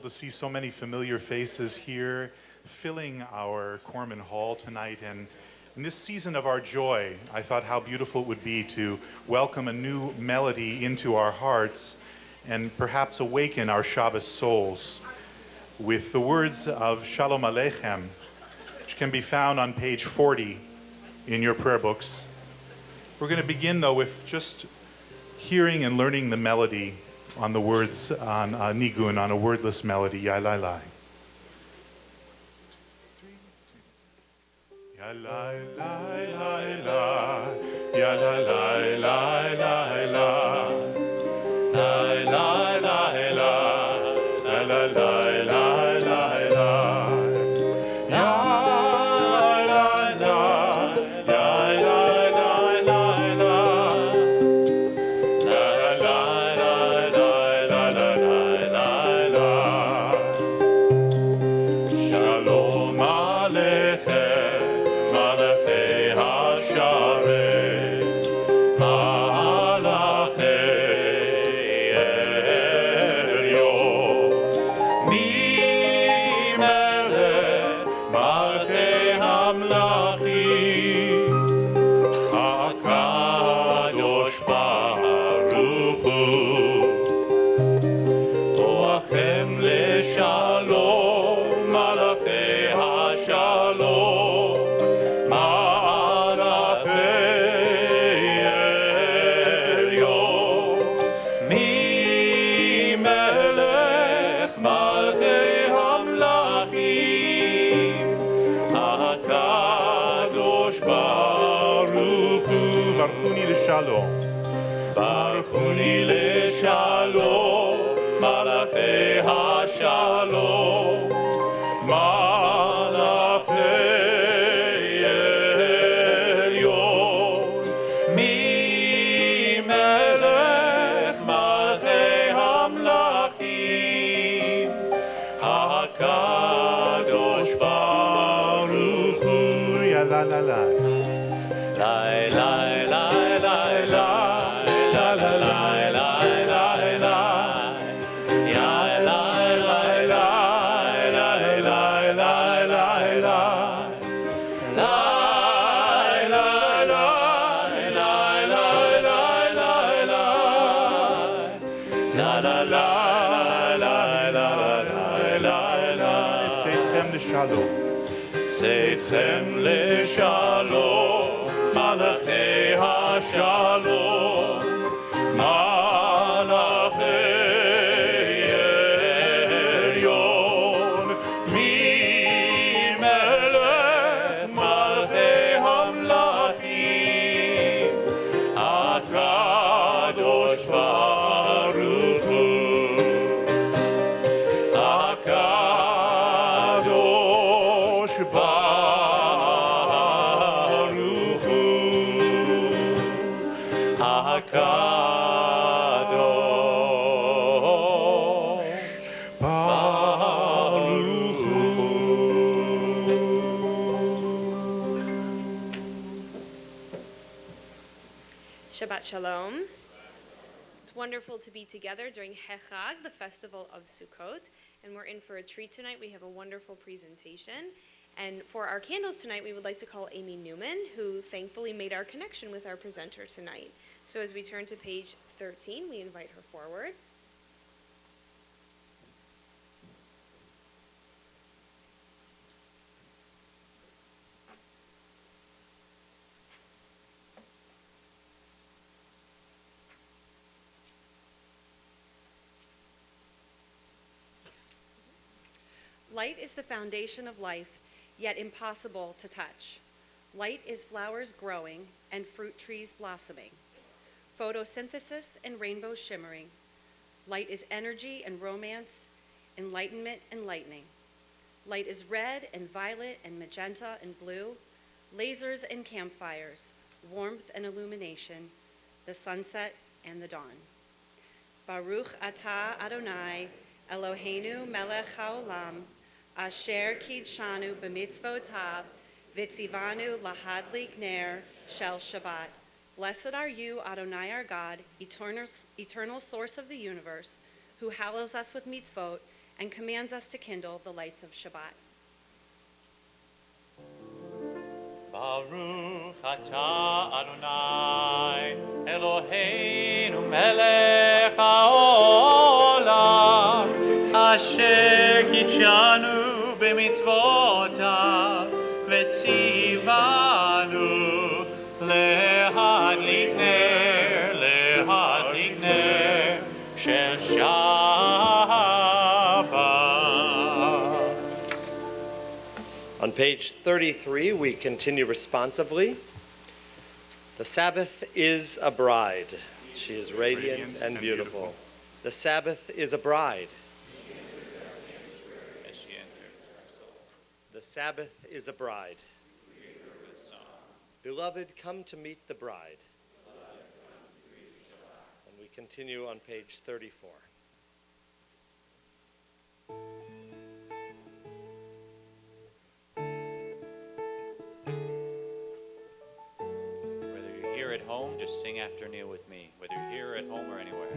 to see so many familiar faces here filling our Korman Hall tonight. And in this season of our joy, I thought how beautiful it would be to welcome a new melody into our hearts and perhaps awaken our Shabbat souls with the words of Shalom Aleichem, which can be found on page 40 in your prayer books. We're going to begin, though, with just hearing and learning the melody on the words, on nigun, on a wordless melody, Yai-lai-lai. Yai-lai-lai-lai-lai, Yai-lai-lai-lai-lai-lai, Barchuni leshalom, malachei hashalom, malachei elyon, mi melech malchei hamlachim, hakadosh baruch hu. Ya la la la. La la la la la. Tzedchem leshalom, malachei hashalom, malachei elyon, mimelech malchei hamlachim, hakadosh baruch hu, hakadosh baruch hu, hakadosh baruch hu. Shabbat Shalom. It's wonderful to be together during Hechag, the festival of Sukkot, and we're in for a treat tonight. We have a wonderful presentation, and for our candles tonight, we would like to call Amy Newman, who thankfully made our connection with our presenter tonight. So as we turn to page 13, we invite her forward. Light is the foundation of life, yet impossible to touch. Light is flowers growing and fruit trees blossoming. Photosynthesis and rainbows shimmering. Light is energy and romance, enlightenment and lightning. Light is red and violet and magenta and blue, lasers and campfires, warmth and illumination, the sunset and the dawn. Baruch atah Adonai, Eloheinu melech haolam, asher kidshanu b'mitzvotav, v'tzivanu lahadlik ner shel Shabbat. Blessed are you, Adonai our God, eternal source of the universe, who hallows us with mitzvot and commands us to kindle the lights of Shabbat. Baruch atah Adonai Eloheinu melech haolam asher kitshanu b'mitzvotav v'tzivanu lehadlik ner shel Shabbat. On page 33, we continue responsively. The Sabbath is a bride. She is radiant and beautiful. The Sabbath is a bride. As she enters our soul. The Sabbath is a bride. Beloved, come to meet the bride. And we continue on page 34. Whether you're here at home, just sing after Neil with me. Whether you're here at home or anywhere.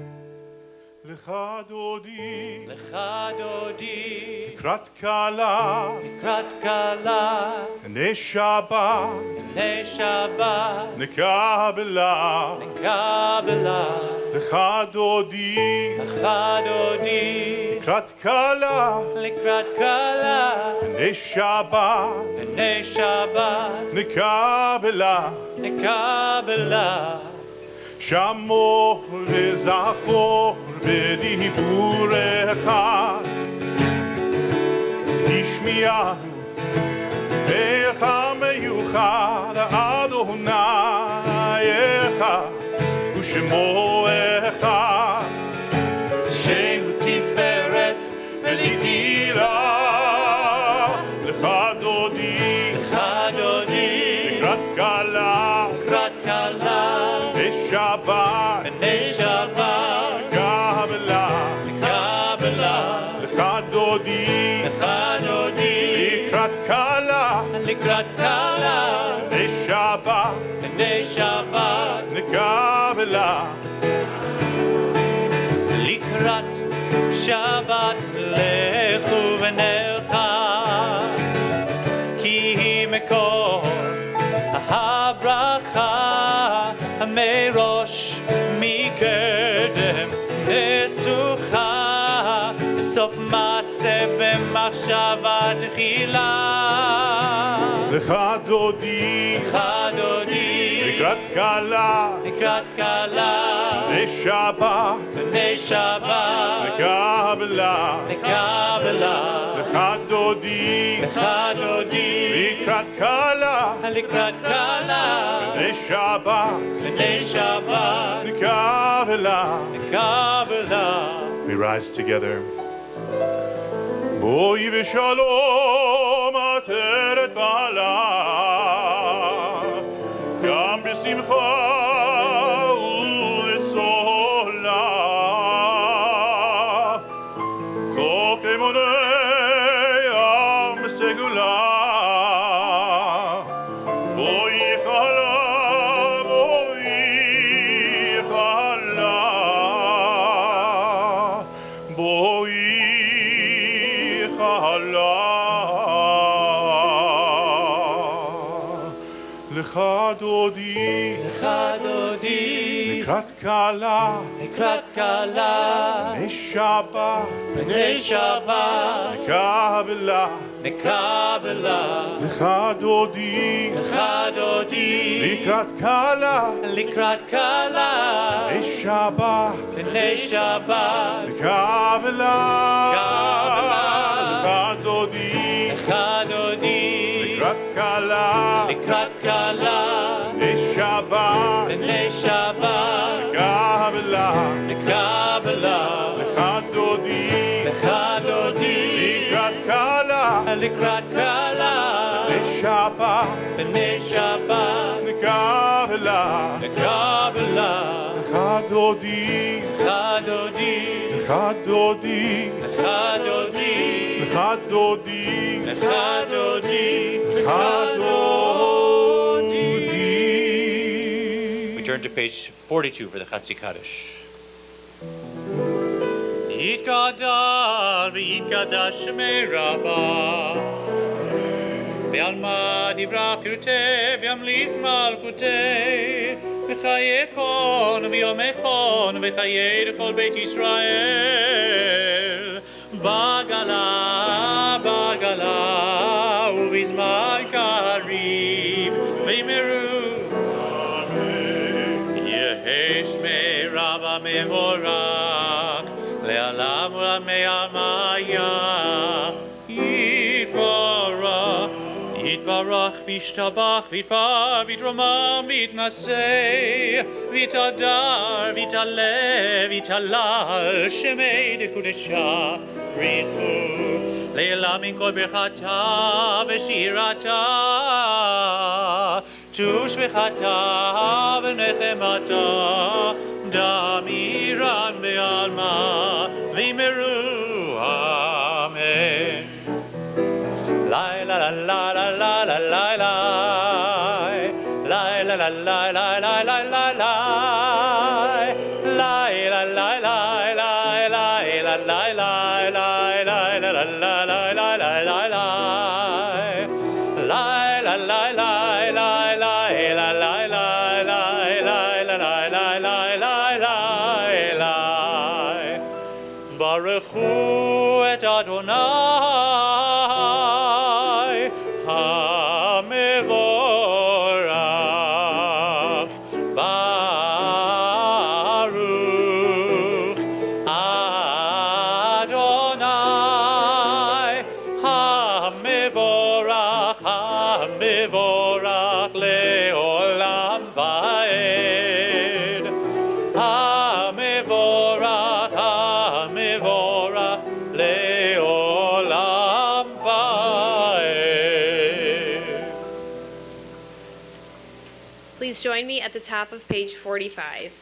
Lecha dodi, Lecha dodi, krat kala, Krat kala, ne Shabbat, Ne Shabbat, nekabela. Kabbalah, Lecha dodi, Lecha dodi, krat kala, Likrat kala, ne Shabbat, Ne Shabbat, nekabela. Kabbalah, שמור וזכור בדיבור אחד השמיענו איך המיוחד אדוני אחד ושמו אחד שם תפארת ולתהילה לך דודי לקראת כלה Shabbat, Shabbat, Kabbalah, Kabbalah, Lechadodi, Likrat Kala, Likrat kala, Shabbat, Shabbat, Kabbalah, Likrat Shabbat, Lechu v'nelcha, Ki mekor habracha, Merosh mikerdem Nesucha Sof Maseh b'machshava tchila Lechadodi, Likrat Kala, Likrat kala Shabbat, Shabbat Kabbalah, Kabbalah Lechadodi, Likrat Kala, Likrat kala Shabbat, Shabbat Kabbalah. Kabbalah. We rise together. Boi v'shalom ateret ba'ala, gam b'simcha u'lesola, toch emonei am segula, boi chala, boi chala, boi Lecha dodi, Likrat kala, Likrat kala, Shabbat, Shabbat, Kabbalah, Kabbalah, Lecha dodi, Likrat kala, Likrat kala, Shabbat, Shabbat, Kabbalah, Lecha dodi, Likrat kala, Likrat kala, Shabbat, Shabbat, Kabbalah, Kabbalah, Lecha dodi, Likrat kala, Likrat kala, Shabbat, Shabbat, Kabbalah, Kabbalah, Lecha dodi, Lecha dodi, Lecha dodi, Lecha dodi. We turn to page 42 for the Chatzi Kaddish. ויתגדל ויתקדש שמי רבה. בעלמא דברה פרטי וימליך מלכותי. וחייכון ויומכון וחיי לכל בית ישראל. בגלה ובזמן קריב וימרו. יהי שמי רבה מבורך לעלם ולעמי עלמיה. יתברך וישתבח ויתפאר ויתרומם ויתנשא ויתהדר ויתעלה ויתהלל שמי דקודשה בריחו לעילם מן כל ברכתה ושירתה תושבחתה ונחמתה דמירן בעלמא ויאמרו אמן. La la la la la la la la la la la la la la la la la la Baruch hu et Adonai HaMevorach Baruch Adonai HaMevorach HaMevorach leolam vaed HaMevorach HaMevorach leolam vaed. Please join me at the top of page 45.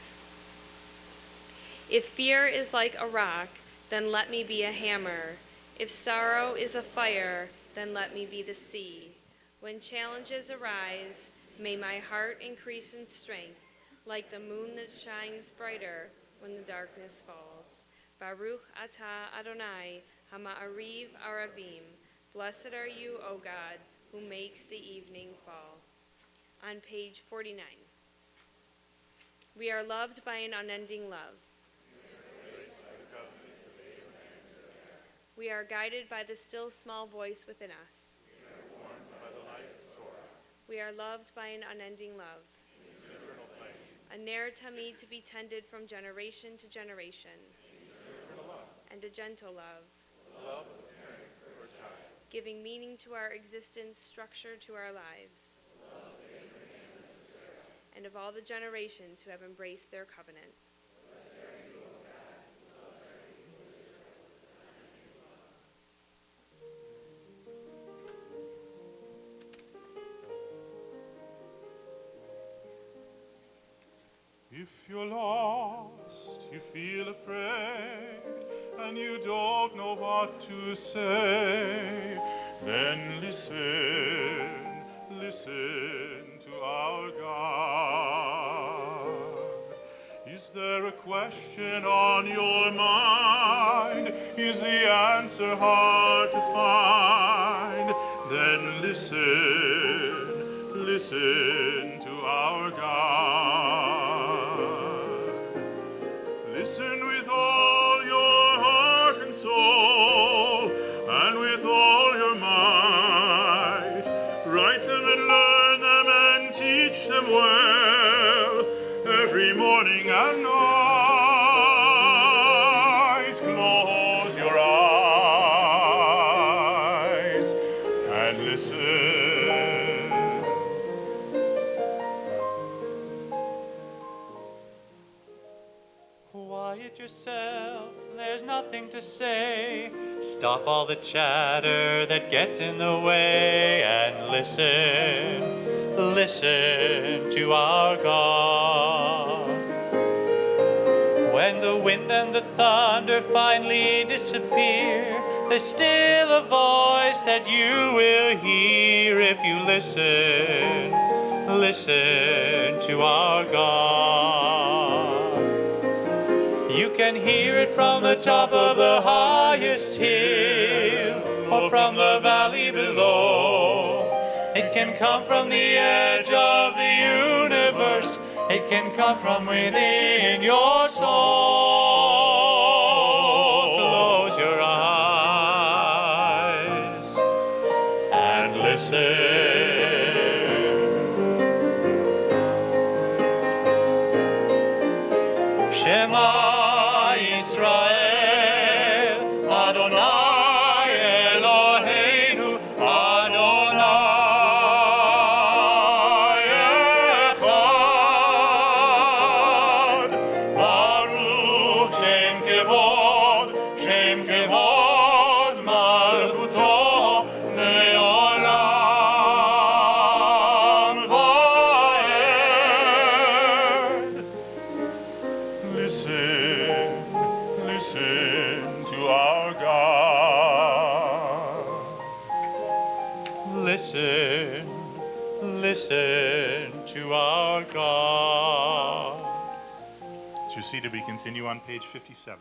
If fear is like a rock, then let me be a hammer. If sorrow is a fire, then let me be the sea. When challenges arise, may my heart increase in strength, like the moon that shines brighter when the darkness falls. Baruch atah Adonai, Hama'ariv Aravim. Blessed are you, O God, who makes the evening fall. On page 49. We are loved by an unending love. We are guided by the still small voice within us. We are loved by an unending love. A ner tamid to be tended from generation to generation. And a gentle love. Giving meaning to our existence, structure to our lives. And of all the generations who have embraced their covenant. If you're lost, you feel afraid, and you don't know what to say, then listen, listen to our God. Is there a question on your mind? Is the answer hard to find? Then listen, listen to our God. Listen with all your heart and soul, and with all your might. Write them and learn them and teach them well, every morning and night. Close your eyes and listen. Quiet yourself, there's nothing to say. Stop all the chatter that gets in the way and listen, listen to our God. When the wind and the thunder finally disappear, there's still a voice that you will hear if you listen, listen to our God. You can hear it from the top of the highest hill or from the valley below. It can come from the edge of the universe. It can come from within your soul. Close your eyes and listen. Shema Yisrael, Adonai Eloheinu, Adonai Echad. Baruch Shem Kevod, Malchuto Le'olam Va'ed. Listen to our God. Listen to our God. As you're seated, we continue on page 57.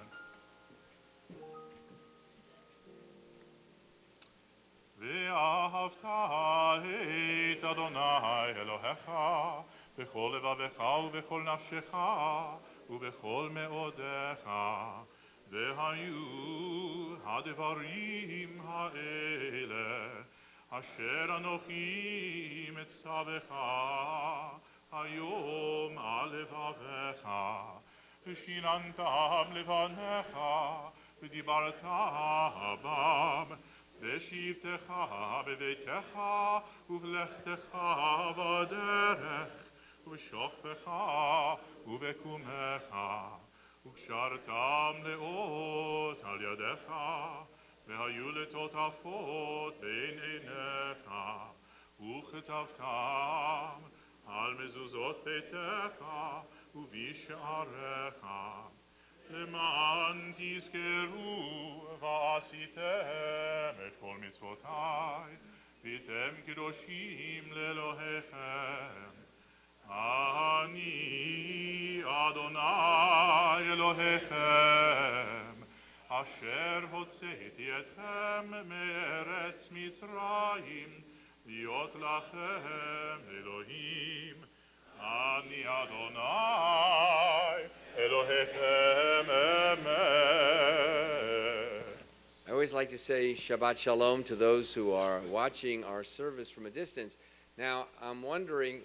ואהבת את אדוני אלוהיך בכל לבבך ובכל נפשך ובכל מאודיך, והיו הדברים האלה אשר אנוכי מצווך היום על לבבך, ושיננתם לבניך ודיברת בם, בשבתך בביתך ובלכתך בדרך ובשוכבך ובקומך, וקשרתם לאות על ידך, והיו לטוטפות בין עיניך, וכתבתם על מזוזות ביתך ובשעריך, למען תזכרו ועשיתם את כל מצוותיי, והייתם קדושים לאלוהיכם. אני אדוני אלוהיכם, אשר הוצאתי אתכם מארץ מצרים, להיות לכם אלוהים. אני אדוני אלוהיכם אמת. I always like to say Shabbat Shalom to those who are watching our service from a distance. Now, I'm wondering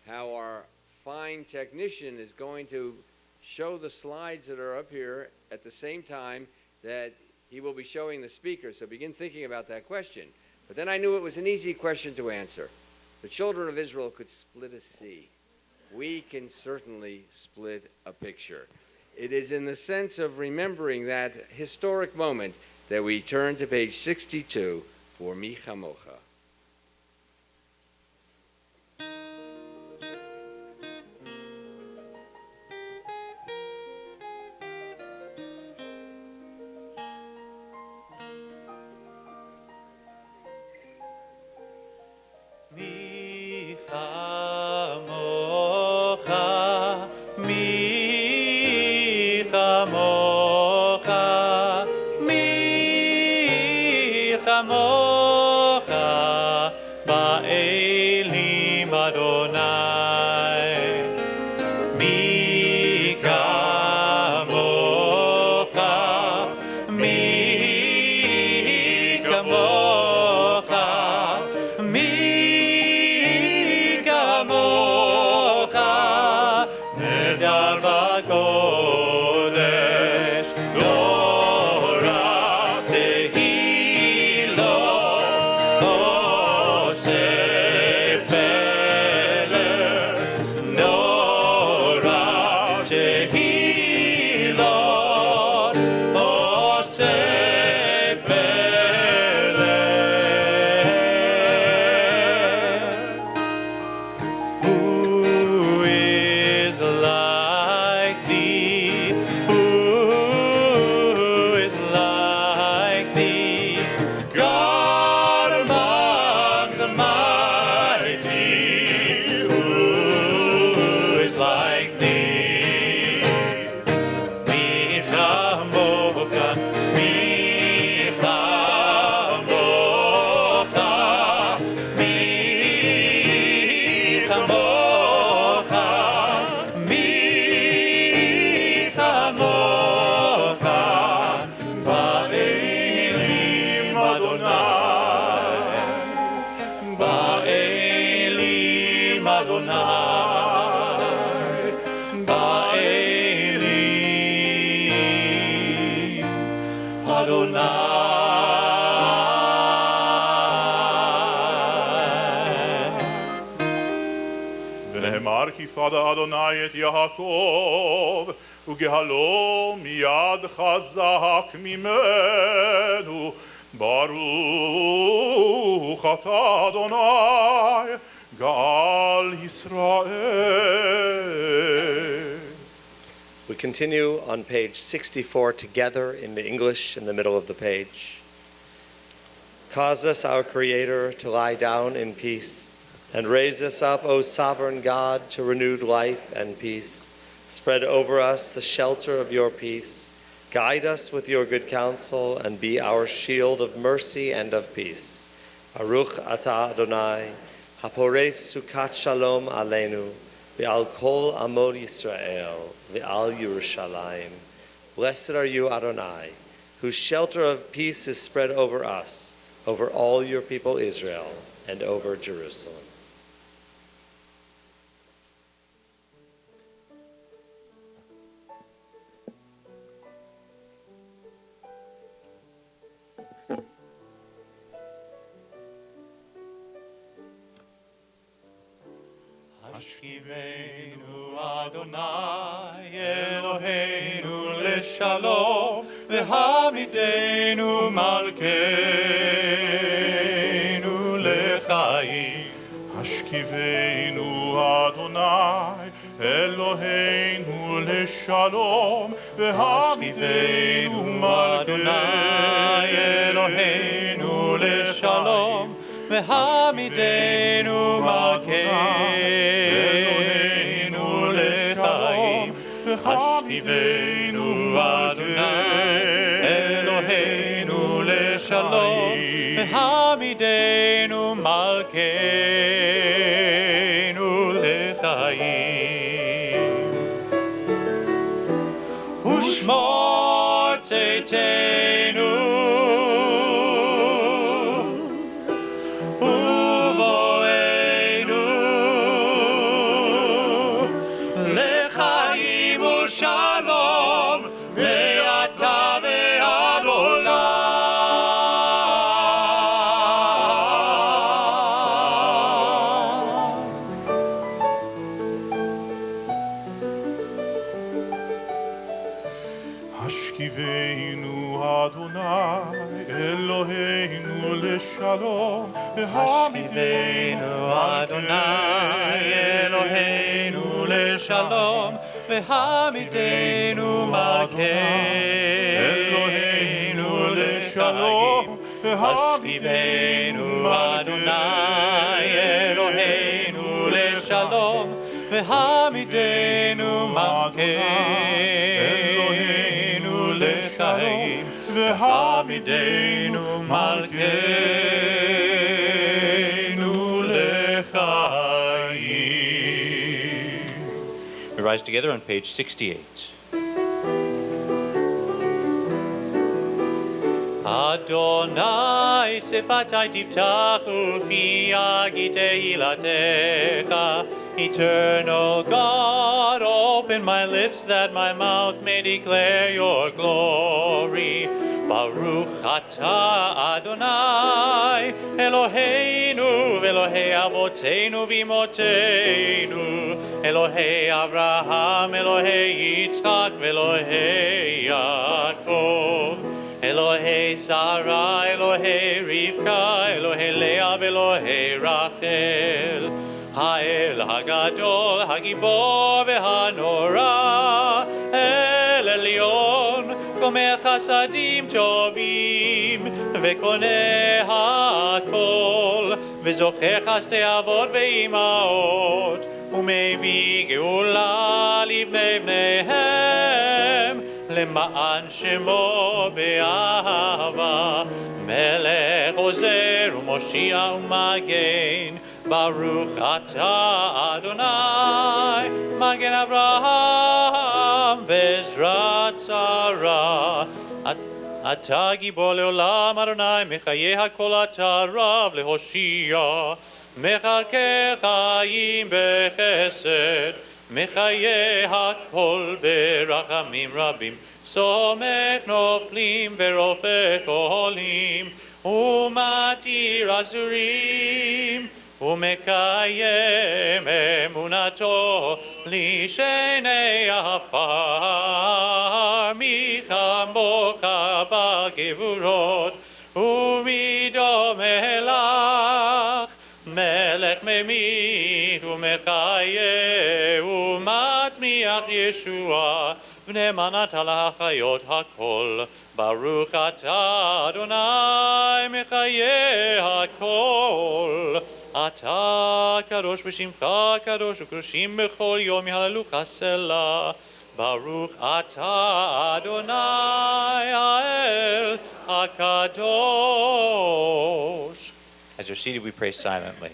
how our fine technician is going to show the slides that are up here at the same time that he will be showing the speaker. So begin thinking about that question. But then I knew it was an easy question to answer. The children of Israel could split a sea. We can certainly split a picture. It is in the sense of remembering that historic moment that we turn to page 62 for Mi Chamocha. Mi chamocha, mi chamocha, mi chamocha, ba'elim Adonai. Mi kamocha, mi kamocha, mi kamocha, nedar v'kodesh, Torah tehilo, oseh pele, כמוך, מי כמוך, באלים אדוני, באלים אדוני, באלים אדוני. ונאמר כי פדה אדוני את יעקב, וגהלו מיד חזק ממנו. ברוך אתה אדוני, גאל ישראל. We continue on page 64 together in the English in the middle of the page. Cause us, our Creator, to lie down in peace, and raise us up, O sovereign God, to renewed life and peace. Spread over us the shelter of your peace. Guide us with your good counsel, and be our shield of mercy and of peace. Baruch atah Adonai, hapores sukat shalom aleinu, ve'al kol amod Yisrael, ve'al Yerushalayim. Blessed are you, Adonai, whose shelter of peace is spread over us, over all your people Israel, and over Jerusalem. השכיבנו אדוני אלוהינו לשלום, והעמידנו מלכנו לחיים. השכיבנו אדוני אלוהינו לשלום, והעמידנו אדוני אלוהינו לשלום, והעמידנו מלכנו לחיים. השכיבנו אדוני אלוהינו לשלום, והעמידנו מלכנו לחיים. ושמור צאתנו שלום, השכיבנו אדוני אלוהינו לשלום, והעמידנו מלכנו לחיים. השכיבנו אדוני אלוהינו לשלום, והעמידנו מלכנו לחיים. והעמידנו מלכנו לחיים. We rise together on page 68. Adonai sifatai tiftachu fi yagi tehilatecha. Eternal God, open my lips that my mouth may declare your glory. Baruch atah Adonai, Eloheinu v'Elohei avoteinu v'imoteinu, Elohei Abraham, Elohei Yitzchak v'Elohei Yaakov, Elohei Sarah, Elohei Rivka, Elohei Leah v'Elohei Rachel, Ha'el Hagadol, Hagibor v'Hanora, El Elyon, Gomer Chasadim Tovim, V'Koneh HaKol, V'Zocher Chastei Avot V'Imaot, U'Mevii Geula Livnei Bneihem, Lema'an Shemo Be'ahava, Melech Ozer U'Moshia U'Magen, Baruch atah Adonai, Magen Avraham ve'ezrat Sarah. אתה גיבור לעולם אדוני, מחיי הכל אתה רב להושיע, מחלקי חיים בחסד, מחיי הכל ברחמים רבים, סומך נופלים ורופא חולים, ומתיר אסורים, ומקיים אמונתו לשני עפר, מי כמוך בגבורות ומדומה לך, מלך ממית ומחיה ומצמיח ישועה, ונאמנת להחיות הכל. ברוך אתה אדוני מחיי הכל. אתה קדוש בשמך קדוש, וקדושים בכל יום יהללוך סלה. ברוך אתה אדוני האל הקדוש. As you're seated, we pray silently.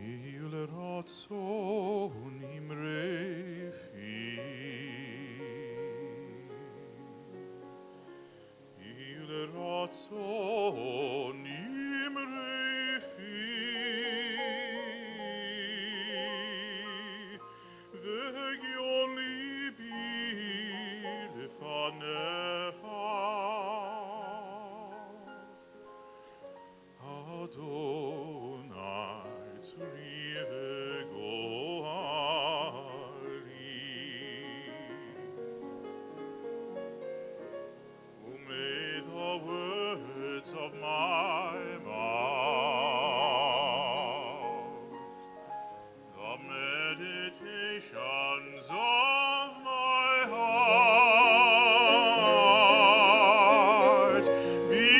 Il razon imre fi, il razon imre fi, vegion libi lefanecha, Adonai tzrive go'ali, who made the words of my mouth, the meditations of my heart be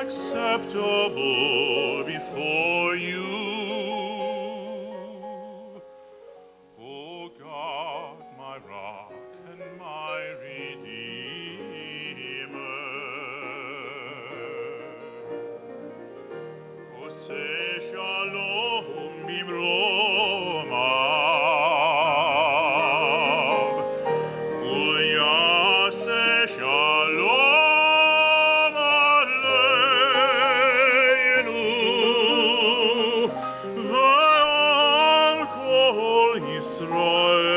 acceptable before you, O God, my rock and my redeemer. Oseh shalom bimromav, uyaseh shalom aleinu, ve'al kol Yisrael,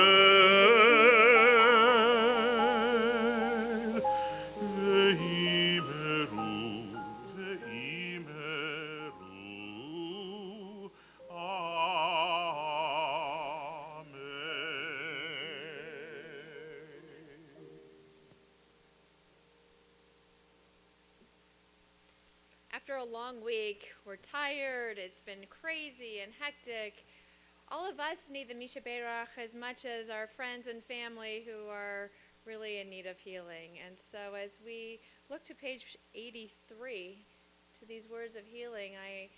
ve'imeru, ve'imeru, Amen. After a long week, we're tired, it's been crazy and hectic. All of us need the Mishaberach as much as our friends and family who are really in need of healing. And so as we look to page 83, to these words of healing, I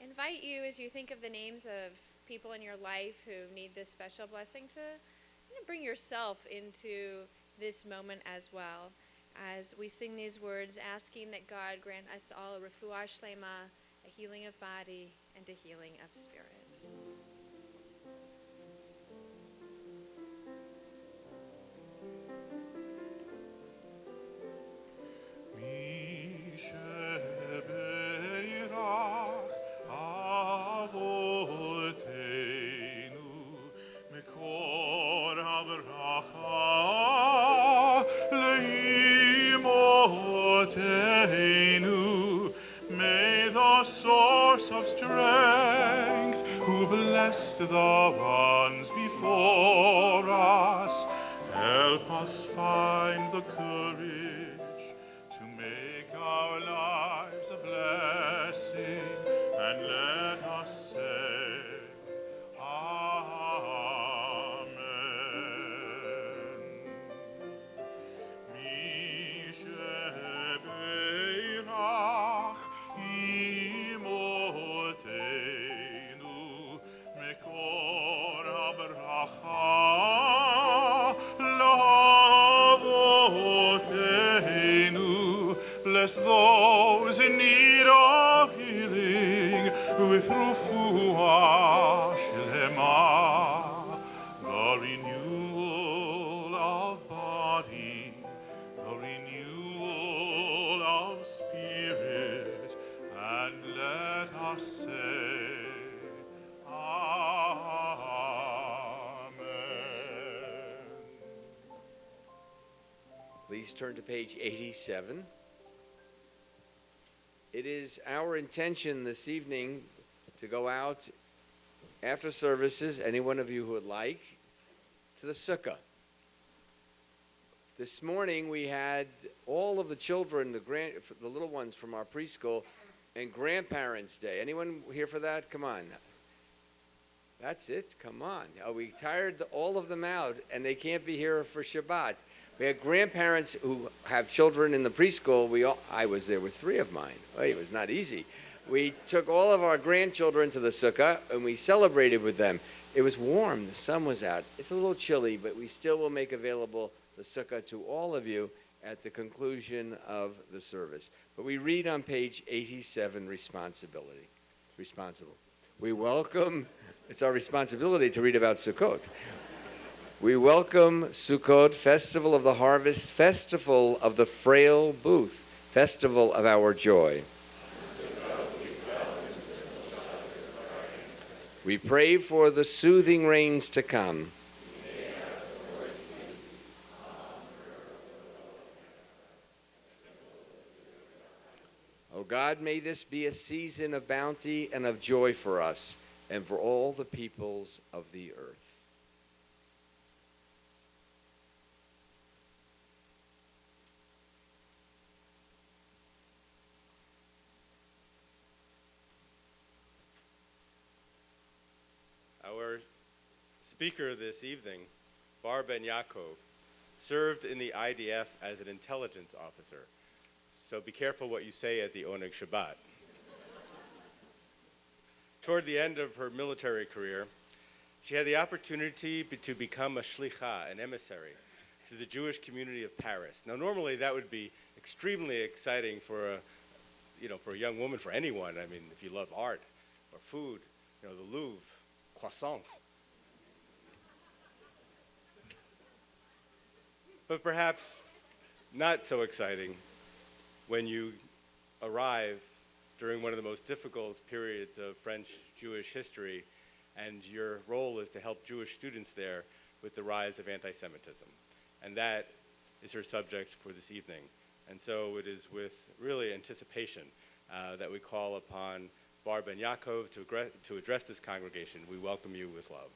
invite you, as you think of the names of people in your life who need this special blessing, to bring yourself into this moment as well, as we sing these words, asking that God grant us all a refuah shlema, a healing of body and a healing of spirit. blessed the ones before us. Help us find the courage to make our lives a blessing, and let us say, Amen. Mishebeirach imotenu mekor habracha lavotenu. Bless those in need of healing with refuah shlema, the renewal of body, the renewal of spirit, and let us say, Amen. Please turn to page 87. It is our intention this evening to go out after services, any one of you who would like, to the sukkah. This morning we had all of the children, the little ones from our preschool, and Grandparents' Day. Anyone here for that? Come on. That's it. Come on. Oh, we tired all of them out, and they can't be here for Shabbat. We had grandparents who have children in the preschool. I was there with 3 of mine. Oh, it was not easy. We took all of our grandchildren to the sukkah, and we celebrated with them. It was warm. The sun was out. It's a little chilly, but we still will make available the sukkah to all of you at the conclusion of the service. But we read on page 87, responsible. We welcome, it's our responsibility to read about Sukkot. We welcome Sukkot, Festival of the Harvest, Festival of the Frail Booth, Festival of our joy. We pray for the soothing rains to come. Oh God, may this be a season of bounty and of joy for us and for all the peoples of the earth. Our speaker this evening, Bar Ben Yaakov, served in the IDF as an intelligence officer. So be careful what you say at the Oneg Shabbat. Toward the end of her military career, she had the opportunity to become a shlicha, an emissary, to the Jewish community of Paris. Now, normally that would be extremely exciting for a young woman, for anyone. I mean, if you love art or food, the Louvre, croissant. But perhaps not so exciting when you arrive during one of the most difficult periods of French Jewish history, and your role is to help Jewish students there with the rise of anti-Semitism. And that is her subject for this evening. And so it is with really anticipation that we call upon Bar Ben Yaakov to address this congregation. We welcome you with love.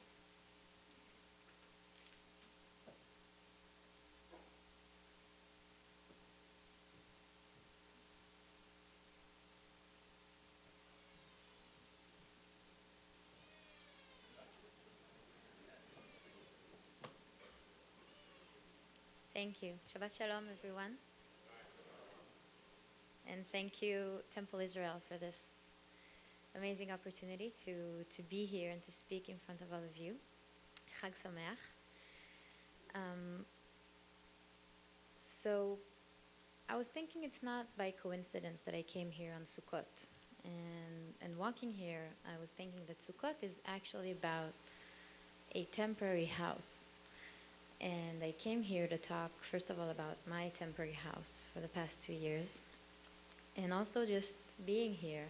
Thank you. Shabbat Shalom, everyone. And thank you, Temple Israel, for this amazing opportunity to be here and to speak in front of all of you. Chag Sameach. So I was thinking it's not by coincidence that I came here on Sukkot. And walking here, I was thinking that Sukkot is actually about a temporary house. And I came here to talk, first of all, about my temporary house for the past 2 years. And also just being here,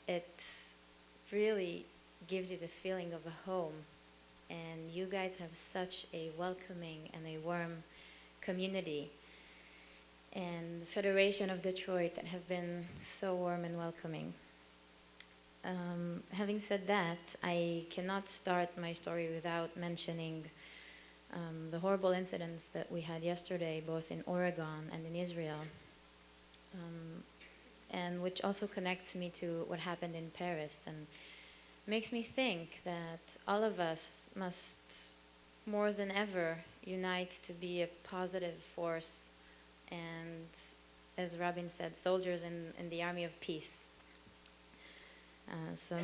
it really gives you the feeling of a home. And you guys have such a welcoming and a warm community. And the Federation of Detroit that have been so warm and welcoming. Having said that, I cannot start my story without mentioning the horrible incidents that we had yesterday, both in Oregon and in Israel, and which also connects me to what happened in Paris and makes me think that all of us must, more than ever, unite to be a positive force and, as Rabin said, soldiers in the army of peace. So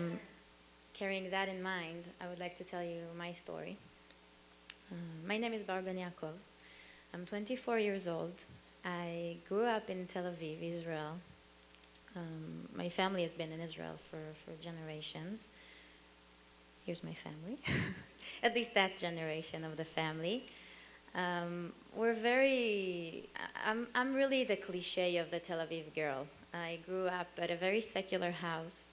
carrying that in mind, I would like to tell you my story. My name is Bar Ben Yaakov. I'm 24 years old. I grew up in Tel Aviv, Israel. My family has been in Israel for generations. Here's my family. At least that generation of the family. I'm really the cliche of the Tel Aviv girl. I grew up at a very secular house,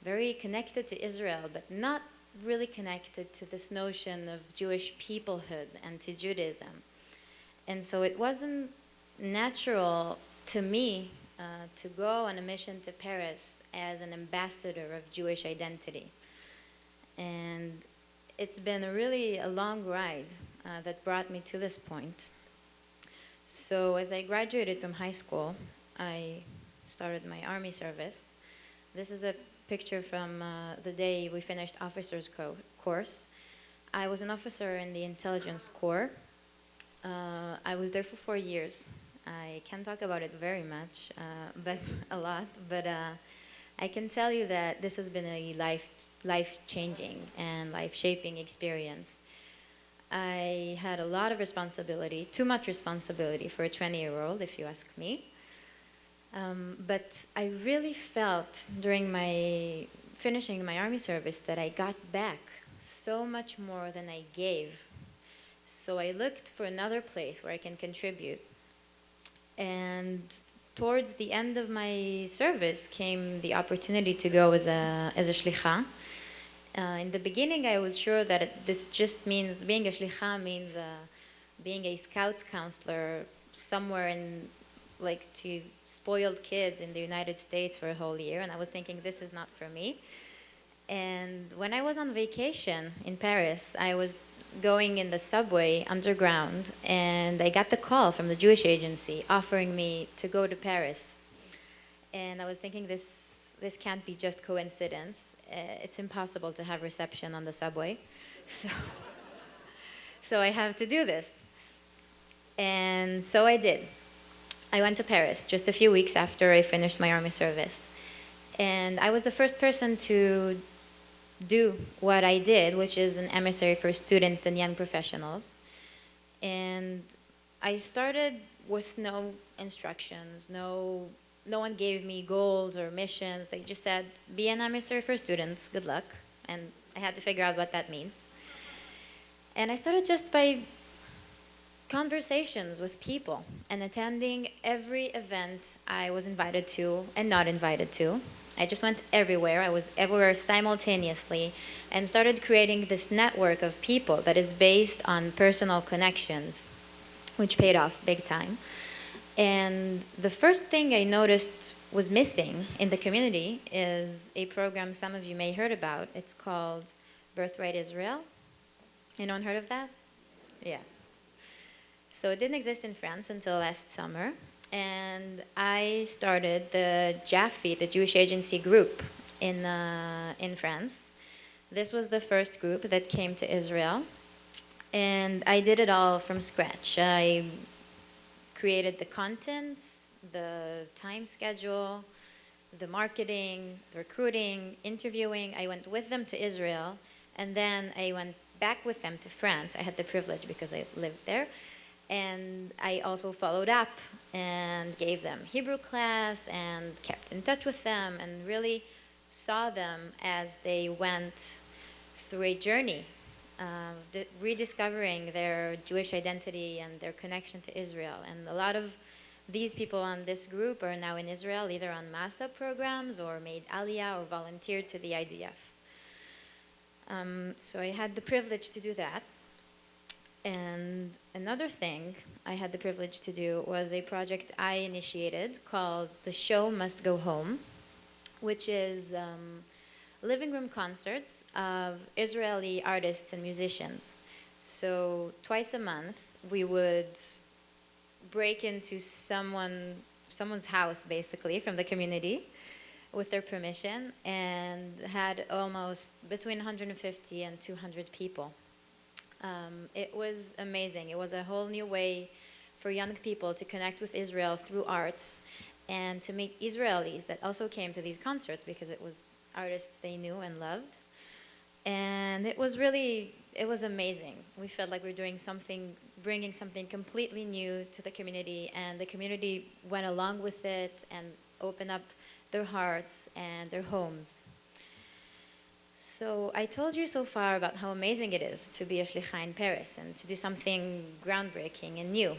very connected to Israel, but not really connected to this notion of Jewish peoplehood and to Judaism. And so it wasn't natural to me to go on a mission to Paris as an ambassador of Jewish identity. And it's been really a long ride that brought me to this point. So as I graduated from high school, I started my army service. This is a picture from the day we finished officers course. I was an officer in the intelligence corps. I was there for 4 years. I can't talk about it very much, but a lot. But I can tell you that this has been a life-changing and life-shaping experience. I had a lot of responsibility, too much responsibility for a 20-year-old, if you ask me. But I really felt during my finishing my army service that I got back so much more than I gave. So I looked for another place where I can contribute. And towards the end of my service came the opportunity to go as a shlicha. In the beginning, I was sure that this just means, being a shlicha means being a scouts counselor somewhere in, like, to spoiled kids in the United States for a whole year. And I was thinking, this is not for me. And when I was on vacation in Paris, I was going in the subway underground, and I got the call from the Jewish agency offering me to go to Paris. And I was thinking, this can't be just coincidence. It's impossible to have reception on the subway. So I have to do this. And so I did. I went to Paris just a few weeks after I finished my army service. And I was the first person to do what I did, which is an emissary for students and young professionals. And I started with no instructions, no one gave me goals or missions. They just said, be an emissary for students, good luck. And I had to figure out what that means. And I started just by conversations with people and attending every event I was invited to and not invited to. I just went everywhere. I was everywhere simultaneously and started creating this network of people that is based on personal connections, which paid off big time. And the first thing I noticed was missing in the community is a program some of you may heard about. It's called Birthright Israel. Anyone heard of that? Yeah. So it didn't exist in France until last summer. And I started the JAFI, the Jewish Agency Group in France. This was the first group that came to Israel. And I did it all from scratch. I created the contents, the time schedule, the marketing, the recruiting, interviewing. I went with them to Israel, and then I went back with them to France. I had the privilege because I lived there. And I also followed up and gave them Hebrew class and kept in touch with them and really saw them as they went through a journey rediscovering their Jewish identity and their connection to Israel. And a lot of these people on this group are now in Israel, either on MASA programs or made Aliyah or volunteered to the IDF. So I had the privilege to do that. And another thing I had the privilege to do was a project I initiated called The Show Must Go Home, which is living room concerts of Israeli artists and musicians. So twice a month, we would break into someone's house, basically, from the community, with their permission, and had almost between 150 and 200 people. It was amazing. It was a whole new way for young people to connect with Israel through arts and to meet Israelis that also came to these concerts because it was artists they knew and loved. And it was amazing. We felt like we were doing something, bringing something completely new to the community, and the community went along with it and opened up their hearts and their homes. So I told you so far about how amazing it is to be a shlicha in Paris and to do something groundbreaking and new.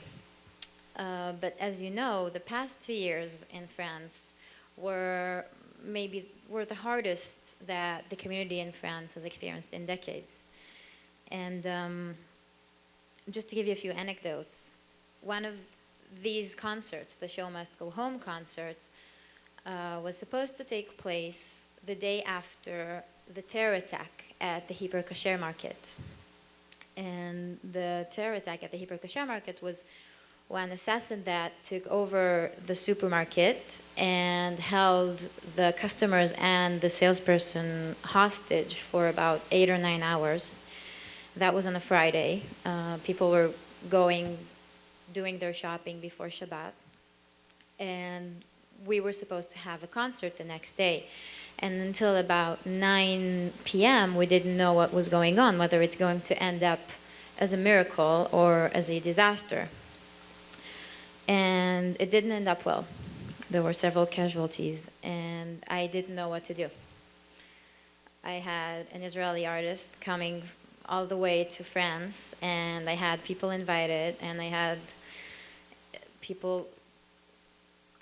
But as you know, the past 2 years in France were the hardest that the community in France has experienced in decades. And just to give you a few anecdotes, one of these concerts, the Show Must Go Home concerts, was supposed to take place the day after the terror attack at the Hebrew Kasher market. And the terror attack at the Hebrew Kasher market was one assassin that took over the supermarket and held the customers and the salesperson hostage for about 8 or 9 hours. That was on a Friday. People were doing their shopping before Shabbat. And we were supposed to have a concert the next day. And until about 9 p.m., we didn't know what was going on, whether it's going to end up as a miracle or as a disaster. And it didn't end up well. There were several casualties, and I didn't know what to do. I had an Israeli artist coming all the way to France, and I had people invited, and I had people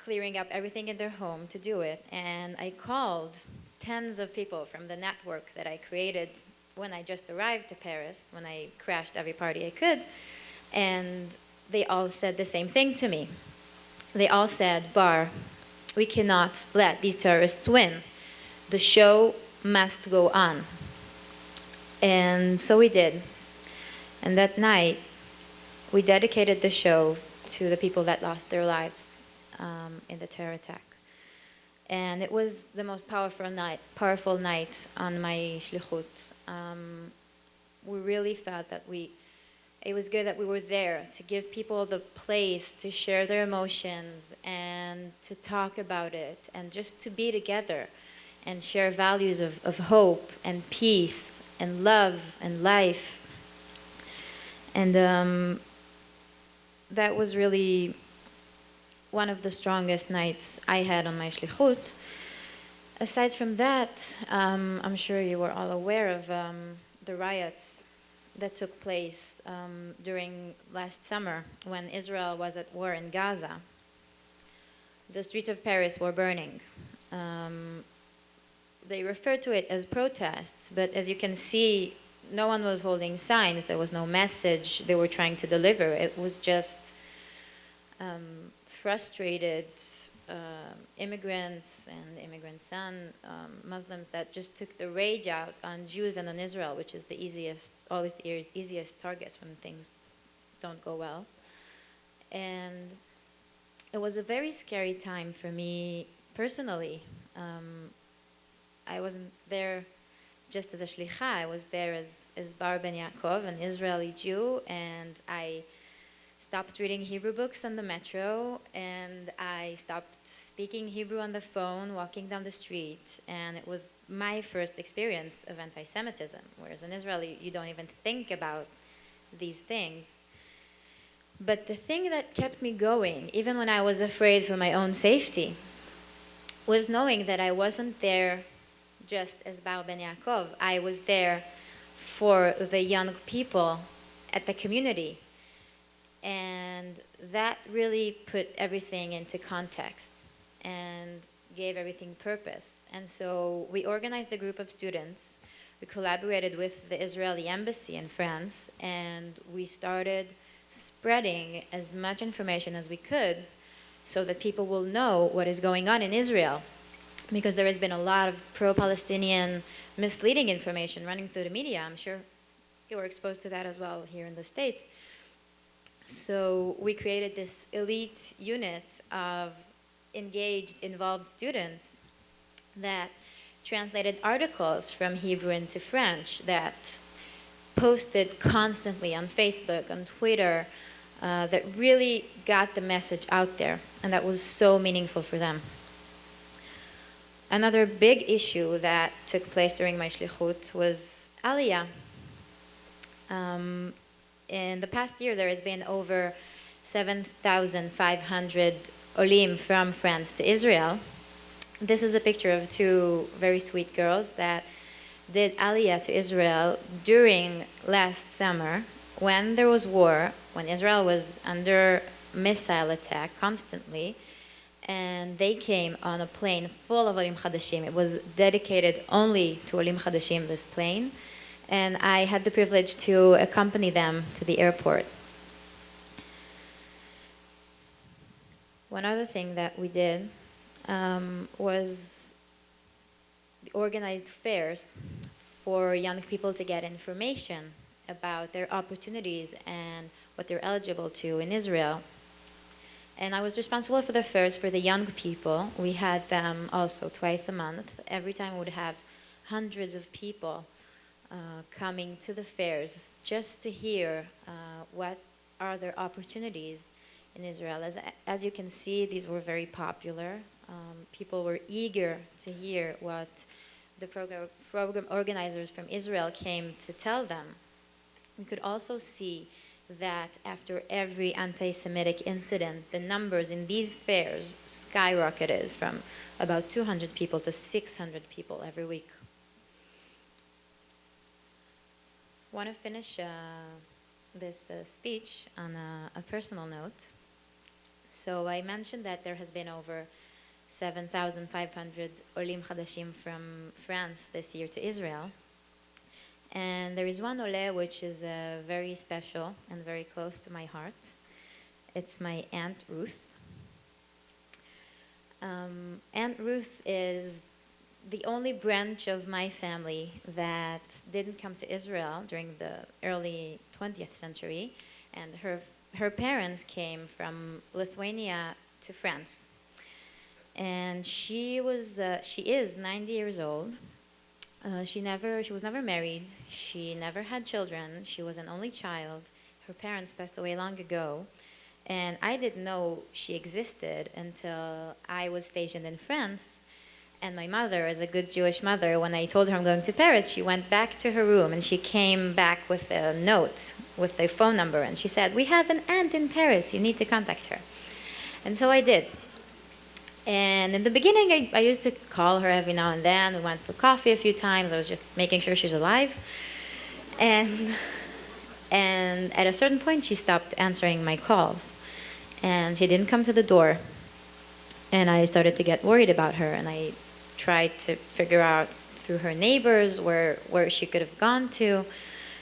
clearing up everything in their home to do it. And I called tens of people from the network that I created when I just arrived to Paris, when I crashed every party I could, and they all said the same thing to me. They all said, Bar, we cannot let these terrorists win. The show must go on. And so we did. And that night, we dedicated the show to the people that lost their lives in the terror attack. And it was the most powerful night on my shlichut. We really felt that it was good that we were there to give people the place to share their emotions and to talk about it and just to be together and share values of hope and peace and love and life. And that was really one of the strongest nights I had on my shlichut. Aside from that, I'm sure you were all aware of the riots that took place during last summer when Israel was at war in Gaza. The streets of Paris were burning. They referred to it as protests, but as you can see, no one was holding signs. There was no message they were trying to deliver. It was just frustrated immigrants and immigrant son, Muslims that just took the rage out on Jews and on Israel, which is always the easiest targets when things don't go well. And it was a very scary time for me personally. I wasn't there just as a shlicha. I was there as Bar Ben Yaakov, an Israeli Jew, and I stopped reading Hebrew books on the metro, and I stopped speaking Hebrew on the phone, walking down the street, and it was my first experience of anti-Semitism, whereas in Israel, you don't even think about these things. But the thing that kept me going, even when I was afraid for my own safety, was knowing that I wasn't there just as Bar Ben Yaakov. I was there for the young people at the community. And that really put everything into context and gave everything purpose. And so we organized a group of students. We collaborated with the Israeli embassy in France, and we started spreading as much information as we could so that people will know what is going on in Israel. because there has been a lot of pro-Palestinian misleading information running through the media. I'm sure you were exposed to that as well here in the States. So we created this elite unit of engaged, involved students that translated articles from Hebrew into French, that posted constantly on Facebook, on Twitter, that really got the message out there, and that was so meaningful for them. Another big issue that took place during my shlichut was Aliyah. In the past year, there has been over 7,500 olim from France to Israel. This is a picture of two very sweet girls that did Aliyah to Israel during last summer when there was war, when Israel was under missile attack constantly, and they came on a plane full of Olim Chadashim. It was dedicated only to Olim Chadashim, this plane, and I had the privilege to accompany them to the airport. One other thing that we did was organized fairs for young people to get information about their opportunities and what they're eligible to in Israel. And I was responsible for the fairs for the young people. We had them also twice a month. Every time we would have hundreds of people coming to the fairs just to hear what are their opportunities in Israel. As you can see, these were very popular. People were eager to hear what the program organizers from Israel came to tell them. We could also see that after every anti-Semitic incident, the numbers in these fairs skyrocketed from about 200 people to 600 people every week. I want to finish this speech on a personal note. So I mentioned that there has been over 7,500 Olim Chadashim from France this year to Israel. And there is one Ole which is very special and very close to my heart. It's my Aunt Ruth. Aunt Ruth is the only branch of my family that didn't come to Israel during the early 20th century. And her parents came from Lithuania to France. And she is 90 years old. She was never married. She never had children. She was an only child. Her parents passed away long ago. And I didn't know she existed until I was stationed in France. And my mother, as a good Jewish mother, when I told her I'm going to Paris, she went back to her room and she came back with a note with a phone number. And she said, "We have an aunt in Paris. You need to contact her." And so I did. And in the beginning, I used to call her every now and then. We went for coffee a few times. I was just making sure she's alive. And at a certain point, she stopped answering my calls. And she didn't come to the door. And I started to get worried about her. And I tried to figure out through her neighbors where she could have gone to.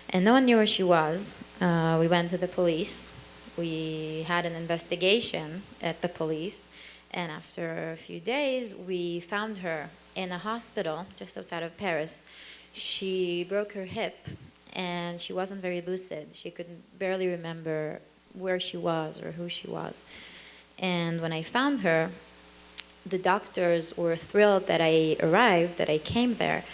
And no one knew where she was. We went to the police. We had an investigation at the police. And after a few days, we found her in a hospital just outside of Paris. She broke her hip, and she wasn't very lucid. She could barely remember where she was or who she was. And when I found her, the doctors were thrilled that I arrived, that I came there.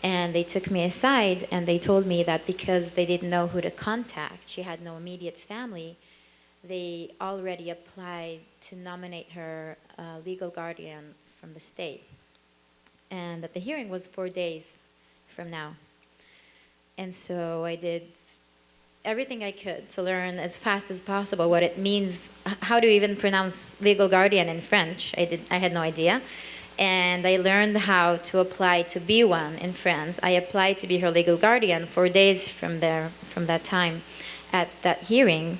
And they took me aside, and they told me that because they didn't know who to contact, she had no immediate family, they already applied to nominate her legal guardian from the state. And that the hearing was 4 days from now. And so I did everything I could to learn as fast as possible what it means, how to even pronounce legal guardian in French. I had no idea. And I learned how to apply to be one in France. I applied to be her legal guardian 4 days from that time at that hearing.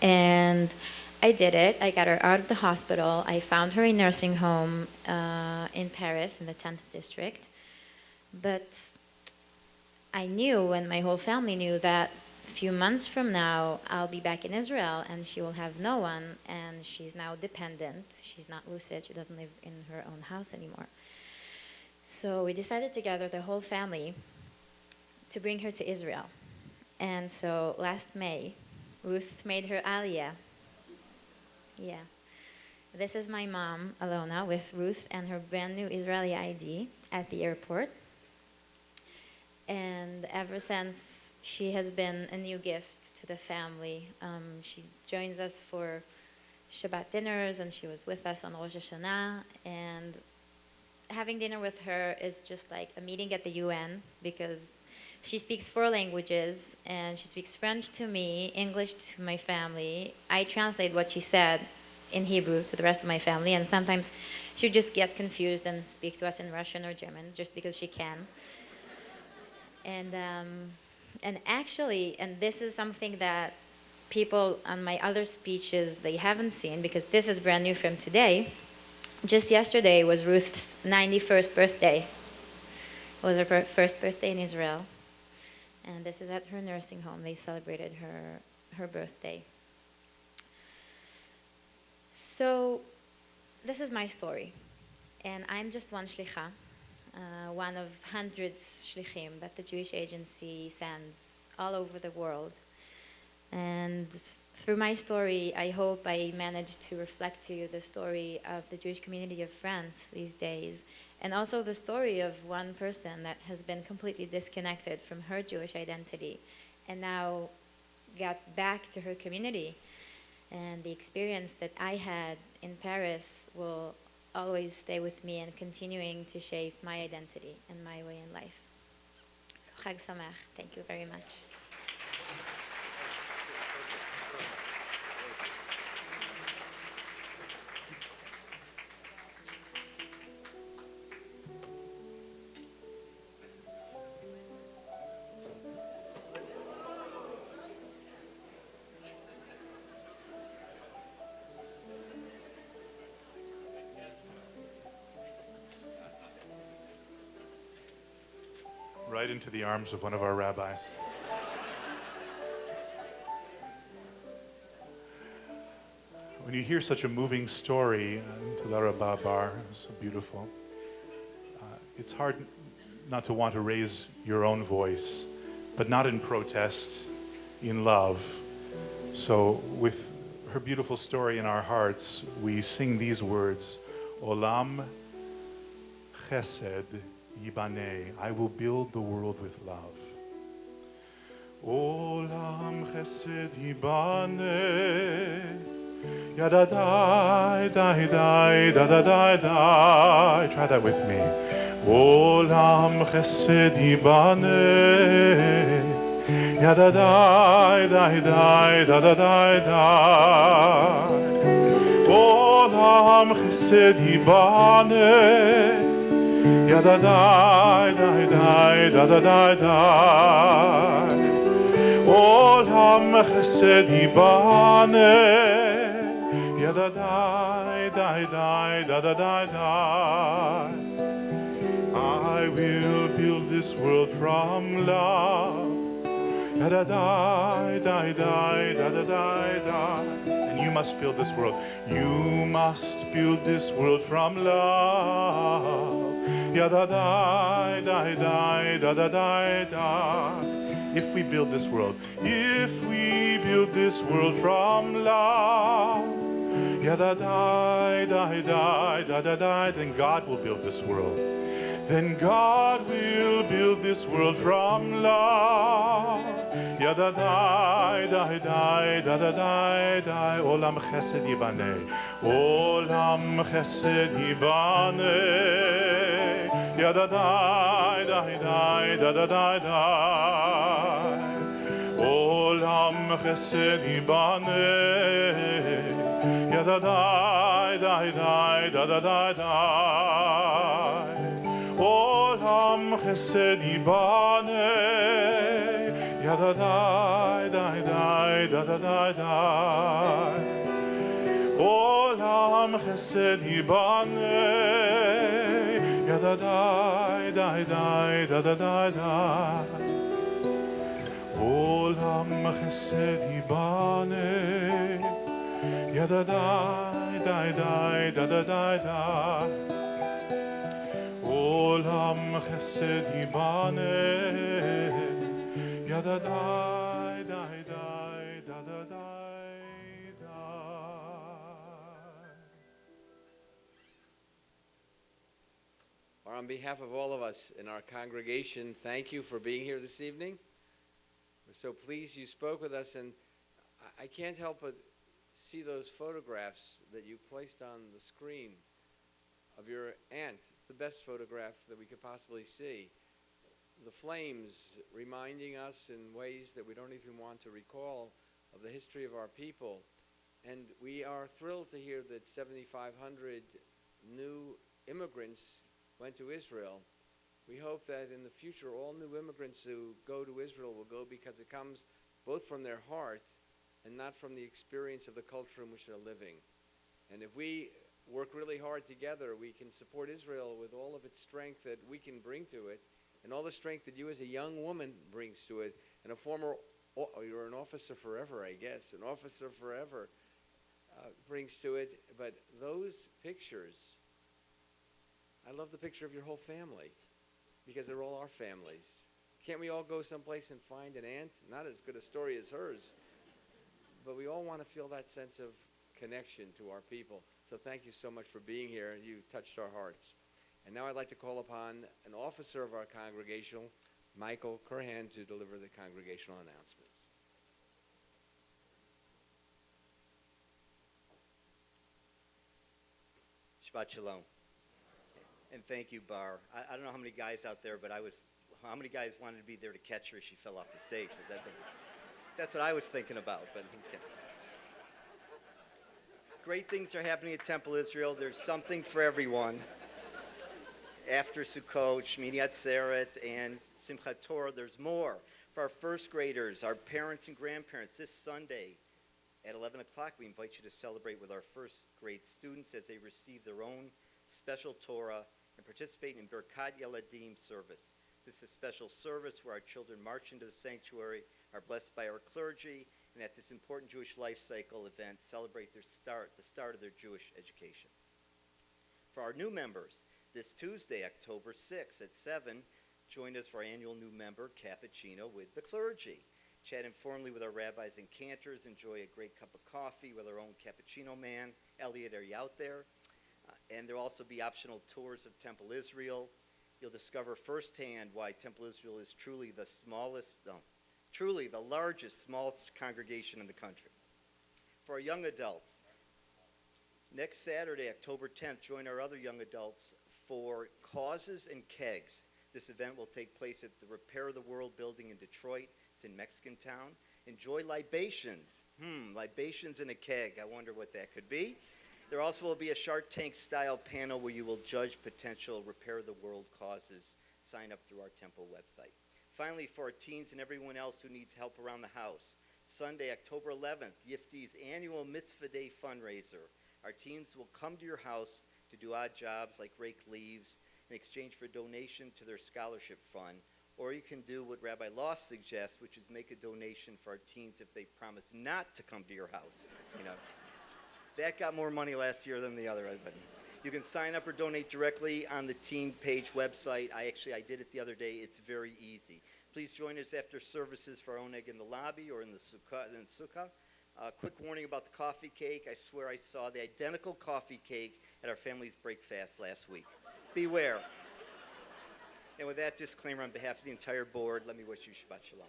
And I did it. I got her out of the hospital. I found her a nursing home in Paris in the 10th district. But I knew, and my whole family knew, that few months from now, I'll be back in Israel and she will have no one, and she's now dependent. She's not lucid. She doesn't live in her own house anymore. So we decided together, the whole family, to bring her to Israel. And so last May, Ruth made her aliyah. Yeah. This is my mom, Alona, with Ruth and her brand new Israeli ID at the airport. And ever since, she has been a new gift to the family. She joins us for Shabbat dinners, and she was with us on Rosh Hashanah. And having dinner with her is just like a meeting at the UN, because she speaks 4 languages, and she speaks French to me, English to my family. I translate what she said in Hebrew to the rest of my family, and sometimes she would just get confused and speak to us in Russian or German, just because she can. And actually, and this is something that people on my other speeches, they haven't seen, because this is brand new from today. Just yesterday was Ruth's 91st birthday. It was her first birthday in Israel. And this is at her nursing home. They celebrated her birthday. So this is my story. And I'm just one shlicha, one of hundreds shlichim that the Jewish Agency sends all over the world. And through my story, I hope I managed to reflect to you the story of the Jewish community of France these days, and also the story of one person that has been completely disconnected from her Jewish identity and now got back to her community. And the experience that I had in Paris will always stay with me and continuing to shape my identity and my way in life. So Chag Sameach. Thank you very much. Right into the arms of one of our rabbis. When you hear such a moving story, Toda Rabba Bar, so beautiful, it's hard not to want to raise your own voice, but not in protest, in love. So with her beautiful story in our hearts, we sing these words, Olam Chesed Yibaneh, I will build the world with love. Olam Chesed Yibaneh, Yadadai, dai, dai, da, da, da, da. Try that with me. Olam Chesed Yibaneh, Yadadai, dai, dai, da, da, da, da. Olam Chesed Yibaneh, Yadadai, dai, dai, da, da, da, da. Olam Chesed Yibaneh, Yadadai, dai, dai, da, da, da, da. I will build this world from love. Yadadai, dai, dai, da, da, da, da. And you must build this world. You must build this world from love. Yadadai, dai, dai, da, da, da, da. If we build this world, if we build this world from love, Yadadai, dai, dai, da, da, da, then God will build this world. Then God will build this world from love. Yadadai, dai, dai, da, da, da, da. Olam Chesed Yibaneh, Olam Chesed Yibaneh. Yadadai, dai, dai, da, da, da, da. Olam Chesed Yibaneh. Yadadai, dai, dai, da, da, da, da. Olam Chesed Yibaneh, Yadadai, dai, dai, da, da, da, da. Olam Chesed Yibaneh, Yadadai, dai, dai, da, da, da, da. Olam chesed yibane, yadadai, dai, dai, da, da, da, da. Olam chesed yibane, yadadai, dai, dai, da, da, dai, da. On behalf of all of us in our congregation, thank you for being here this evening. We're so pleased you spoke with us, and I can't help but see those photographs that you placed on the screen of your aunt, the best photograph that we could possibly see. The flames reminding us in ways that we don't even want to recall of the history of our people. And we are thrilled to hear that 7,500 new immigrants went to Israel. We hope that in the future all new immigrants who go to Israel will go because it comes both from their heart and not from the experience of the culture in which they're living. And if we work really hard together, we can support Israel with all of its strength that we can bring to it, and all the strength that you as a young woman brings to it, and a former, you're an officer forever, I guess, an officer forever brings to it. But those pictures, I love the picture of your whole family, because they're all our families. Can't we all go someplace and find an aunt? Not as good a story as hers, but we all want to feel that sense of connection to our people. So thank you so much for being here. You touched our hearts. And now I'd like to call upon an officer of our congregational, Michael Curhan, to deliver the congregational announcements. Shabbat Shalom. And thank you, Bar. I don't know how many guys out there, but how many guys wanted to be there to catch her as she fell off the stage? But that's what I was thinking about. But okay. Great things are happening at Temple Israel. There's something for everyone. After Sukkot, Shmini Atzeret, and Simchat Torah, there's more. For our first graders, our parents and grandparents, this Sunday at 11 o'clock, we invite you to celebrate with our first grade students as they receive their own special Torah and participate in Birkat Yeladim service. This is a special service where our children march into the sanctuary, are blessed by our clergy, and at this important Jewish life cycle event, celebrate the start of their Jewish education. For our new members, this Tuesday, October 6th at 7, join us for our annual new member cappuccino with the clergy. Chat informally with our rabbis and cantors, enjoy a great cup of coffee with our own cappuccino man. Elliot, are you out there? And there will also be optional tours of Temple Israel. You'll discover firsthand why Temple Israel is truly the largest, smallest congregation in the country. For our young adults, next Saturday, October 10th, join our other young adults for Causes and Kegs. This event will take place at the Repair of the World building in Detroit. It's in Mexican Town. Enjoy libations. Libations in a keg. I wonder what that could be. There also will be a Shark Tank-style panel where you will judge potential Repair of the World causes. Sign up through our temple website. Finally, for our teens and everyone else who needs help around the house, Sunday, October 11th, Yifty's annual Mitzvah Day fundraiser. Our teens will come to your house to do odd jobs like rake leaves in exchange for a donation to their scholarship fund. Or you can do what Rabbi Loss suggests, which is make a donation for our teens if they promise not to come to your house. That got more money last year than the other. But you can sign up or donate directly on the team page website. I did it the other day. It's very easy. Please join us after services for our own egg in the lobby or in the sukkah. Quick warning about the coffee cake. I swear I saw the identical coffee cake at our family's breakfast last week. Beware. And with that disclaimer on behalf of the entire board, let me wish you Shabbat Shalom.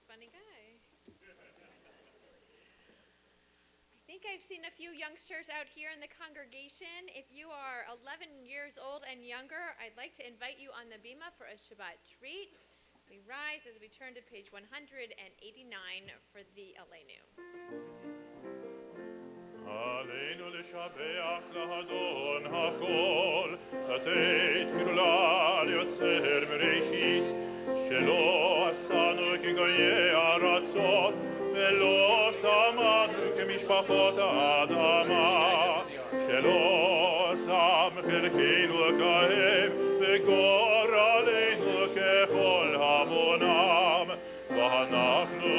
Funny guy. I think I've seen a few youngsters out here in the congregation. If you are 11 years old and younger, I'd like to invite you on the bima for a Shabbat treat. We rise as we turn to page 189 for the Aleinu. עלינו לשבח לאדון הכל, לתת גדולה ליוצר מראשית, שלא עשנו כגויי ארצות, ולא שמנו כמשפחות האדמה. ולא שם חלקנו כהם וגורלנו ככל המונם ואנחנו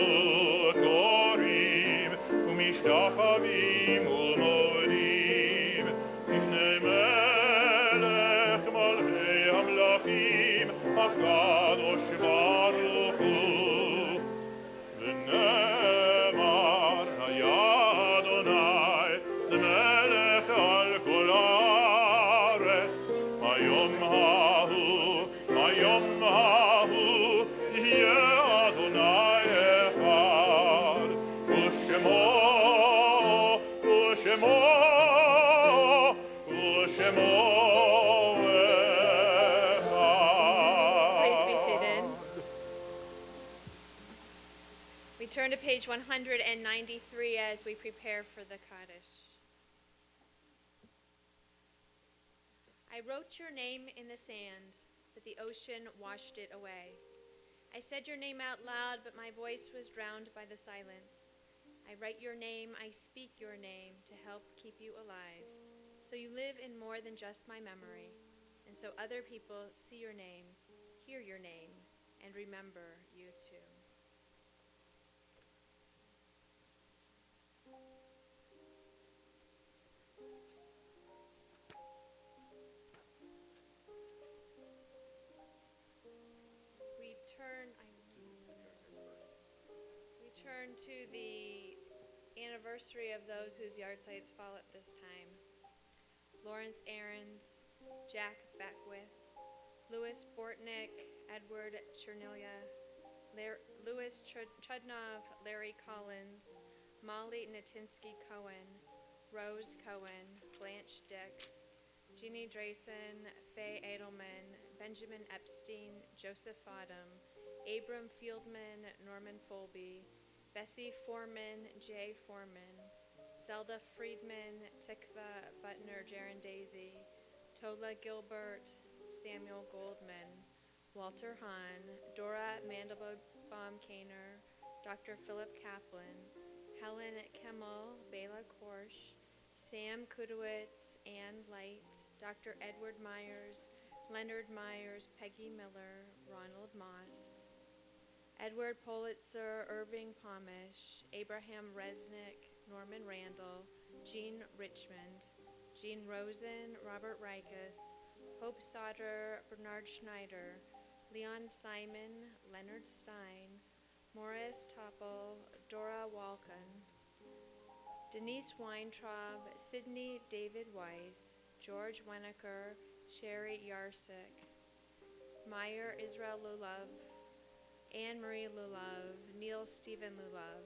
קוראים ומשתחווים ומודים לפני מלך מלכי המלכים הקדוש ברוך הוא ונאמר היה אדוני למלך על כל הארץ מהיום ההוא יהיה אדוני אחד ושמו Please be אחד. seated. We turn to page 193 as we prepare for the Kaddish. I wrote your name in the sand, but the ocean washed it away. I said your name out loud, but my voice was drowned by the silence. I write your name, I speak your name to help keep you alive. So you live in more than just my memory, and so other people see your name, hear your name, and remember you too. We turn to the anniversary of those whose yahrzeits fall at this time. Lawrence Ahrens, Jack Beckwith, Louis Bortnick, Edward Chernilia, Louis Chudnov, Larry Collins, Molly Natinsky Cohen, Rose Cohen, Blanche Dix, Jeannie Drayson, Faye Edelman, Benjamin Epstein, Joseph Fodham, Abram Fieldman, Norman Folby, Bessie Foreman, Jay Foreman, Zelda Friedman, Tikva Butner, Jaron Daisy, Tola Gilbert, Samuel Goldman, Walter Hahn, Dora Mandelbaum Kaner, Dr. Philip Kaplan, Helen Kimmel, Bela Korsch, Sam Kudowitz, Ann Light, Dr. Edward Myers, Leonard Myers, Peggy Miller, Ronald Moss, Edward Politzer, Irving Pomish, Abraham Resnick, Norman Randall, Jean Richmond, Jean Rosen, Robert Rikus, Hope Sauter, Bernard Schneider, Leon Simon, Leonard Stein, Morris Topple, Dora Walken, Denise Weintraub, Sidney David Weiss, George Wenneker, Sherry Yarsik, Meyer Israel Lulov, Anne-Marie Lulov, Neil Stephen Lulov,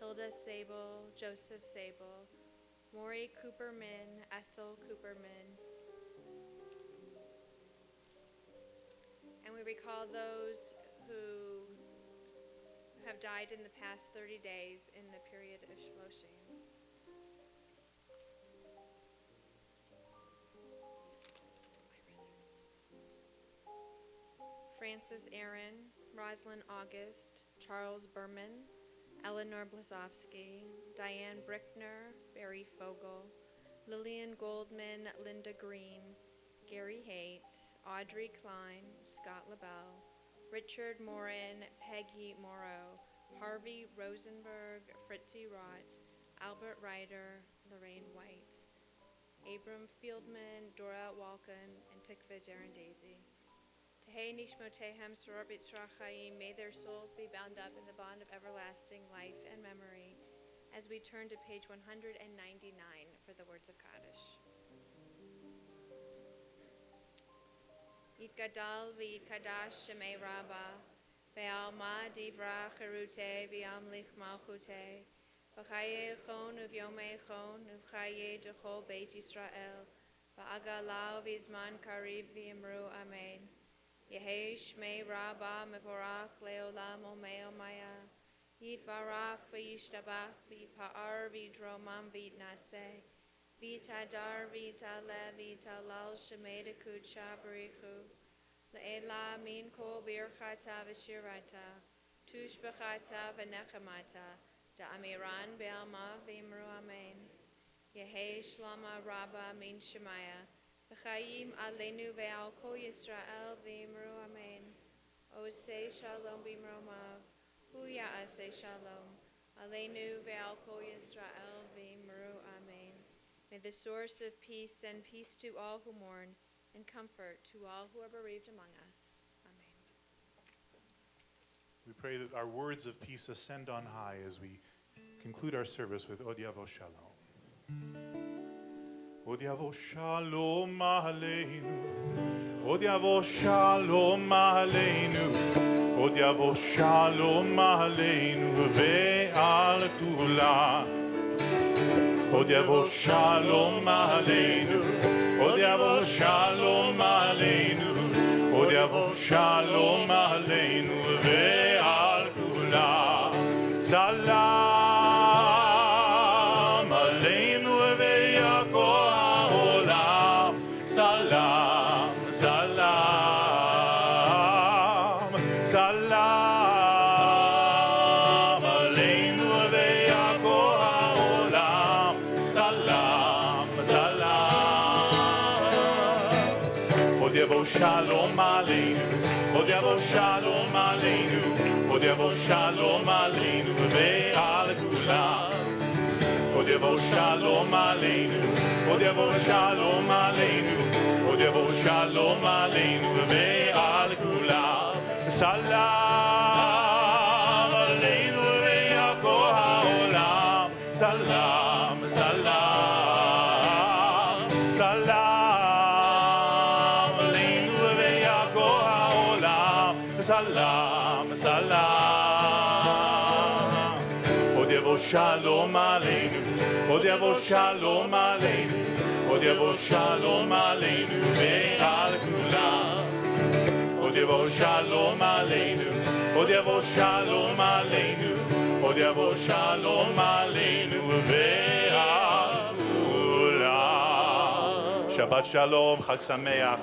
Hilda Sable, Joseph Sable, Maury Cooperman, Ethel Cooperman. And we recall those who have died in the past 30 days in the period of Shloshim. Francis Aaron, Rosalind August, Charles Berman, Eleanor Blazowski, Diane Brickner, Barry Fogel, Lillian Goldman, Linda Green, Gary Haight, Audrey Klein, Scott LaBelle, Richard Morin, Peggy Morrow, Harvey Rosenberg, Fritzy Rott, Albert Ryder, Lorraine White, Abram Fieldman, Dora Walken, and Tikva Jaron Daisy. Tehei Nishmotehem Soror B'Tzra Chaim, may their souls be bound up in the bond of everlasting life and memory, as we turn to page 199 for the words of Kaddish. Yitgadal v'yitkadash shemei Rabbah, ve'alma divra cherute v'yamlich malchute, v'chaye chon uv'yomei chon uv'chaye dechol beit Yisrael, v'agalau v'zman karib v'yimru amen. Yehei shmei Rabbah mevorach leolam omeo maya, yitbarach v'yishtabach v'yipa'ar v'yidromam v'yitnaseh, v'yitadar v'yitale v'yitalal shemei dekudsha barichu, le'ela min kol birchata v'shirata, tushbachata v'nechamata, da'amiran be'alma v'imru amen. Yehi Shlama Rabba Min Shemaya. V'chayim Aleinu ve'al Kol Yisrael v'imru Amen. Osei Shalom b'mromav. Hu ya'aseh Shalom. Aleinu ve'al Kol Yisrael v'imru Amen. May the source of peace send peace to all who mourn and comfort to all who are bereaved among us. Amen. We pray that our words of peace ascend on high as we conclude our service with Od Yavo Shalom. Od Yavo Shalom Aleinu. Od Yavo Shalom Aleinu. Od Yavo Shalom Aleinu ve'al kulam. Od Yavo Shalom Aleinu. Od Yavo Shalom Aleinu. Od Yavo Shalom Aleinu ve'al kulam. Salam Aleinu ve'yako ha'olam. Salam, salam, salam Aleinu ve'yako ha'olam. Salam, salam. Od Yavo Shalom Aleinu. Od Yavo Shalom Aleinu. Od Yavo Shalom Aleinu ve'al kulam. Od Yavo Shalom Aleinu. Od Yavo Shalom Aleinu. Od Yavo Shalom Aleinu ve'al kulam. Salam Aleinu ve'yako ha'olam. Salam, salam, salam Aleinu ve'yako ha'olam. Salam, salam. Od Yavo Shalom Aleinu. Od Yavo Shalom Aleinu. Od Yavo Shalom Aleinu ve'al kulam. Od Yavo Shalom Aleinu. Od Yavo Shalom Aleinu. Od Yavo Shalom Aleinu ve'al kulam. Shabbat Shalom, Chag Sameach.